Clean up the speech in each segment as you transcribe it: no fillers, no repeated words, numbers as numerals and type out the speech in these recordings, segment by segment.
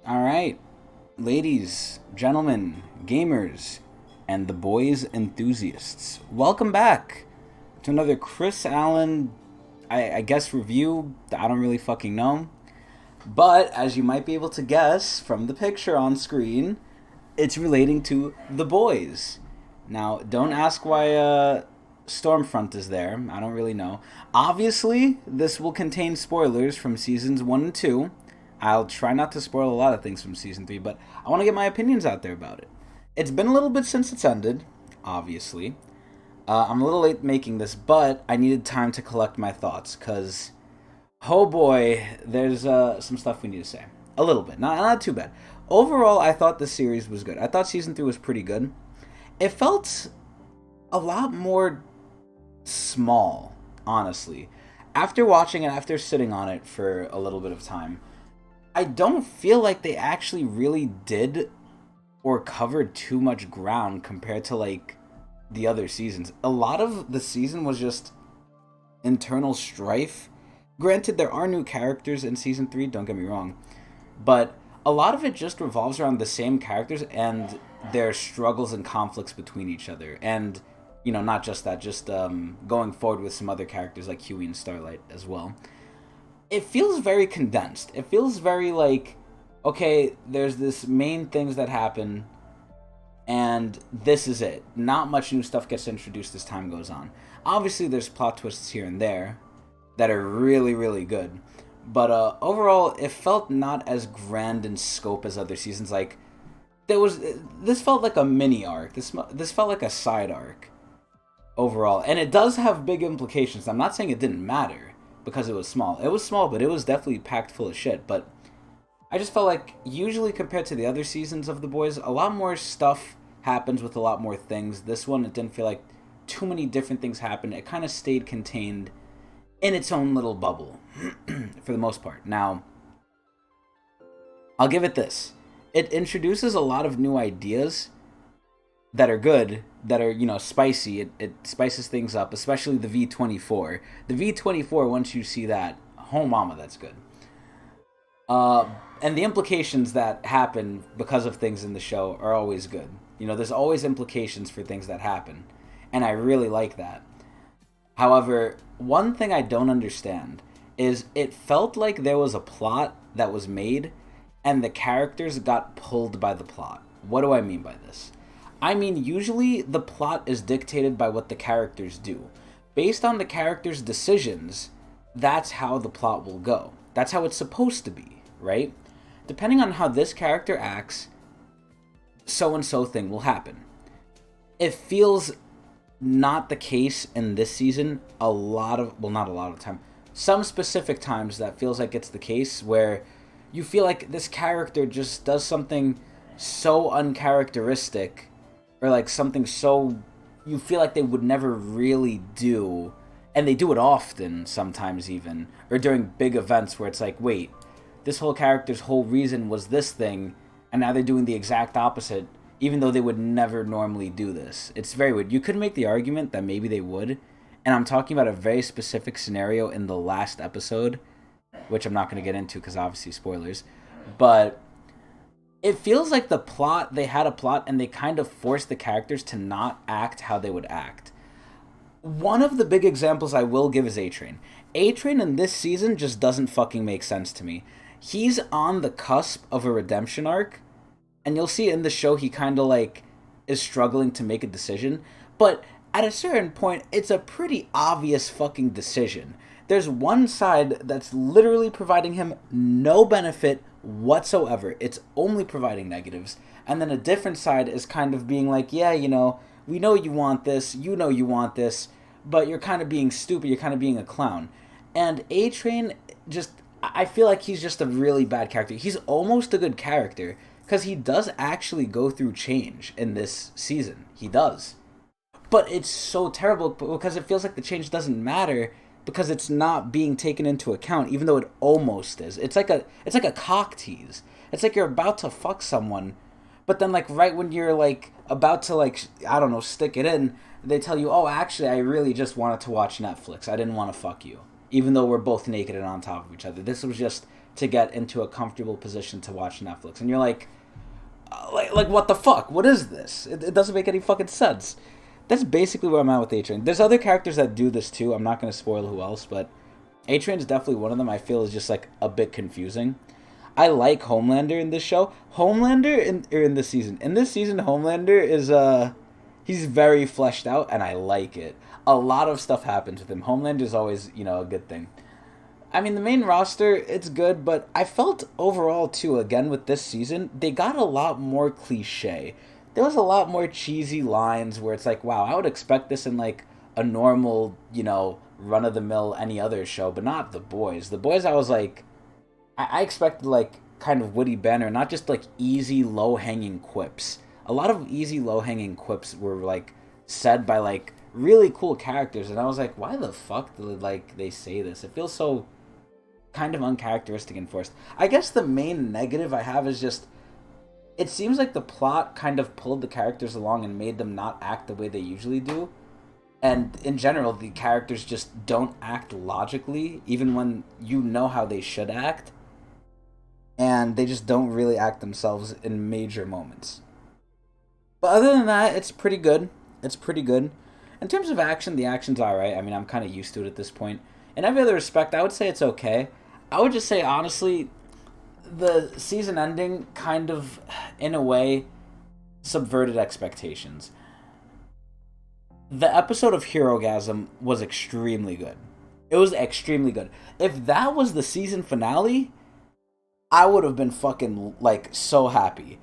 All right, ladies, gentlemen, gamers, and the boys enthusiasts. Welcome back to another Chris Allen, I guess, review. I don't really fucking know. But as you might be able to guess from the picture on screen, it's relating to the boys. Now, don't ask why Stormfront is there. I don't really know. Obviously, this will contain spoilers from seasons 1 and 2. I'll try not to spoil a lot of things from season 3, but I want to get my opinions out there about it. It's been a little bit since it's ended, obviously. I'm a little late making this, but I needed time to collect my thoughts, because, oh boy, there's some stuff we need to say. A little bit, not too bad. Overall, I thought the series was good. I thought season 3 was pretty good. It felt a lot more small, honestly. After watching it, after sitting on it for a little bit of time, I don't feel like they actually really did or covered too much ground compared to like the other seasons. A lot of the season was just internal strife. Granted, there are new characters in season 3, don't get me wrong, but a lot of it just revolves around the same characters and their struggles and conflicts between each other. And, you know, not just that, just going forward with some other characters like Huey and Starlight as well. It feels very condensed. It feels very like, okay, there's this main things that happen, and this is it. Not much new stuff gets introduced as time goes on. Obviously, there's plot twists here and there that are really, really good. But overall, it felt not as grand in scope as other seasons. Like, this felt like a mini arc. This felt like a side arc overall. And it does have big implications. I'm not saying it didn't matter, because it was small. It was small, but it was definitely packed full of shit. But I just felt like, usually compared to the other seasons of The Boys, a lot more stuff happens with a lot more things. This one, it didn't feel like too many different things happened. It kind of stayed contained in its own little bubble, for the most part. Now, I'll give it this. It introduces a lot of new ideas that are good, that are, you know, spicy. It spices things up, especially the V24. The V24, once you see that, oh mama, that's good. And the implications that happen because of things in the show are always good. You know, there's always implications for things that happen, and I really like that. However, one thing I don't understand is it felt like there was a plot that was made, and the characters got pulled by the plot. What do I mean by this? I mean, usually the plot is dictated by what the characters do. Based on the characters' decisions, that's how the plot will go. That's how it's supposed to be, right? Depending on how this character acts, so-and-so thing will happen. It feels not the case in this season. A lot of, well, not a lot of time. Some specific times that feels like it's the case where you feel like this character just does something so uncharacteristic, or like something so you feel like they would never really do, and they do it often sometimes even, or during big events where it's like, wait, this whole character's whole reason was this thing, and now they're doing the exact opposite, even though they would never normally do this. It's very weird. You could make the argument that maybe they would, and I'm talking about a very specific scenario in the last episode, which I'm not going to get into because obviously spoilers, but it feels like the plot, they had a plot and they kind of forced the characters to not act how they would act. One of the big examples I will give is A-Train. A-Train in this season just doesn't fucking make sense to me. He's on the cusp of a redemption arc, and you'll see in the show he kind of like is struggling to make a decision, but at a certain point, it's a pretty obvious fucking decision. There's one side that's literally providing him no benefit whatsoever. It's only providing negatives. And then a different side is kind of being like, yeah, you know, we know you want this, you know you want this, but you're kind of being stupid, you're kind of being a clown. And A-Train just, I feel like he's just a really bad character. He's almost a good character, because he does actually go through change in this season. He does. But it's so terrible because it feels like the change doesn't matter, because it's not being taken into account, even though it almost is. It's like a cock tease. It's like you're about to fuck someone, but then like right when you're like about to like, I don't know, stick it in, they tell you, oh, actually, I really just wanted to watch Netflix. I didn't want to fuck you, even though we're both naked and on top of each other. This was just to get into a comfortable position to watch Netflix. And you're like what the fuck? What is this? It doesn't make any fucking sense. That's basically where I'm at with A-Train. There's other characters that do this too. I'm not going to spoil who else, but A-Train is definitely one of them. I feel is just like a bit confusing. I like Homelander in this show. Homelander in this season. In this season, Homelander is he's very fleshed out, and I like it. A lot of stuff happens with him. Homelander is always, a good thing. I mean, the main roster, it's good, but I felt overall, too, again, with this season, they got a lot more cliche. There was a lot more cheesy lines where it's like, wow, I would expect this in, like, a normal, run-of-the-mill any other show, but not The Boys. The Boys, I was like, I expected, like, kind of witty banter, not just, like, easy, low-hanging quips. A lot of easy, low-hanging quips were, like, said by, like, really cool characters, and I was like, why the fuck did, like, they say this? It feels so kind of uncharacteristic and forced. I guess the main negative I have is just, it seems like the plot kind of pulled the characters along and made them not act the way they usually do. And in general, the characters just don't act logically, even when you know how they should act. And they just don't really act themselves in major moments. But other than that, it's pretty good. It's pretty good. In terms of action, the action's alright. I mean, I'm kind of used to it at this point. In every other respect, I would say it's okay. I would just say, honestly, the season ending kind of, in a way, subverted expectations. The episode of Herogasm was extremely good. It was extremely good. If that was the season finale, I would have been fucking, like, so happy.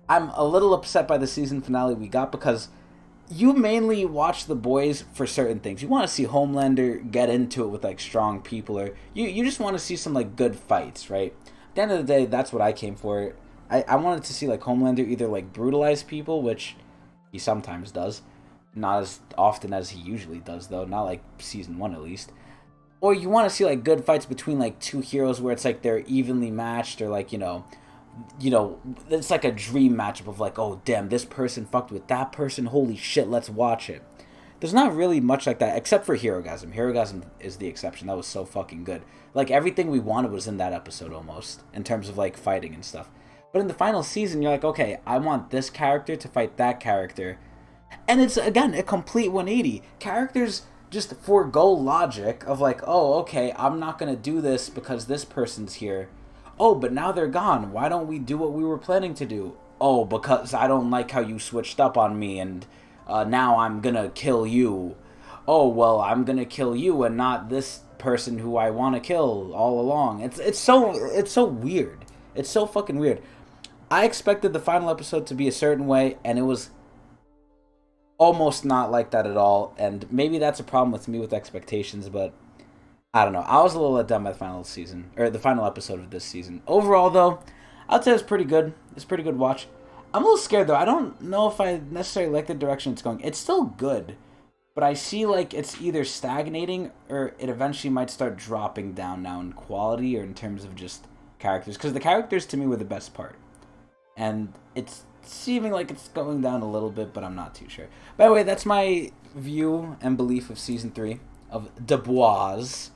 I'm a little upset by the season finale we got because you mainly watch The Boys for certain things. You want to see Homelander get into it with, like, strong people, or you just want to see some, like, good fights, right? At the end of the day, that's what I came for. I wanted to see, like, Homelander either, like, brutalize people, which he sometimes does. Not as often as he usually does, though. Not, like, season 1, at least. Or you want to see, like, good fights between, like, two heroes where it's, like, they're evenly matched, or, like, it's like a dream matchup of like, oh damn, this person fucked with that person, holy shit, let's watch it. There's not really much like that, except for Herogasm. Herogasm is the exception. That was so fucking good. Like, everything we wanted was in that episode, almost, in terms of, like, fighting and stuff. But in the final season, you're like, okay, I want this character to fight that character. And it's, again, a complete 180. Characters just forego logic of like, oh, okay, I'm not gonna do this because this person's here. Oh, but now they're gone. Why don't we do what we were planning to do? Oh, because I don't like how you switched up on me, and now I'm gonna kill you. Oh, well, I'm gonna kill you and not this person who I want to kill all along. It's so weird. It's so fucking weird. I expected the final episode to be a certain way, and it was almost not like that at all. And maybe that's a problem with me with expectations, but I don't know. I was a little let down by the final season, or the final episode of this season. Overall, though, I'd say it's pretty good. It's a pretty good watch. I'm a little scared, though. I don't know if I necessarily like the direction it's going. It's still good, but I see, like, it's either stagnating or it eventually might start dropping down now in quality or in terms of just characters. Because the characters, to me, were the best part. And it's seeming like it's going down a little bit, but I'm not too sure. By the way, that's my view and belief of Season 3 of The Boys.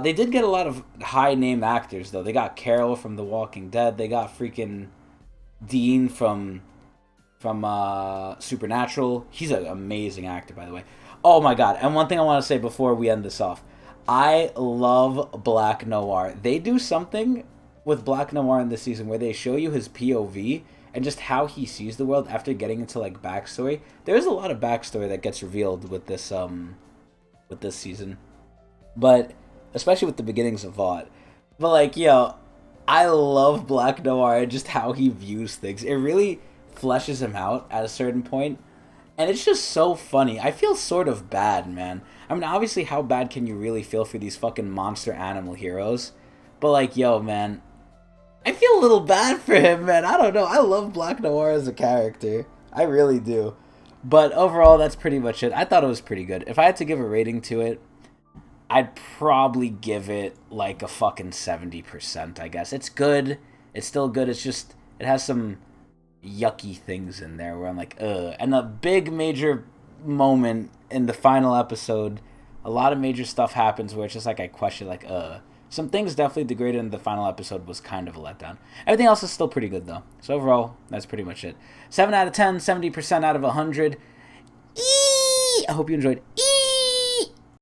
They did get a lot of high-name actors, though. They got Carol from The Walking Dead. They got freaking Dean from Supernatural. He's an amazing actor, by the way. Oh, my God. And one thing I want to say before we end this off. I love Black Noir. They do something with Black Noir in this season where they show you his POV and just how he sees the world after getting into, like, backstory. There's a lot of backstory that gets revealed with this season. But especially with the beginnings of Vought. But, like, yo, I love Black Noir and just how he views things. It really fleshes him out at a certain point. And it's just so funny. I feel sort of bad, man. I mean, obviously, how bad can you really feel for these fucking monster animal heroes? But, like, yo, man, I feel a little bad for him, man. I don't know. I love Black Noir as a character. I really do. But overall, that's pretty much it. I thought it was pretty good. If I had to give a rating to it, I'd probably give it like a fucking 70%, I guess. It's good. It's still good. It's just, it has some yucky things in there where I'm like, ugh. And a big major moment in the final episode, a lot of major stuff happens where it's just like I question, like, ugh. Some things definitely degraded, and the final episode was kind of a letdown. Everything else is still pretty good, though. So overall, that's pretty much it. 7 out of 10, 70% out of 100. I hope you enjoyed.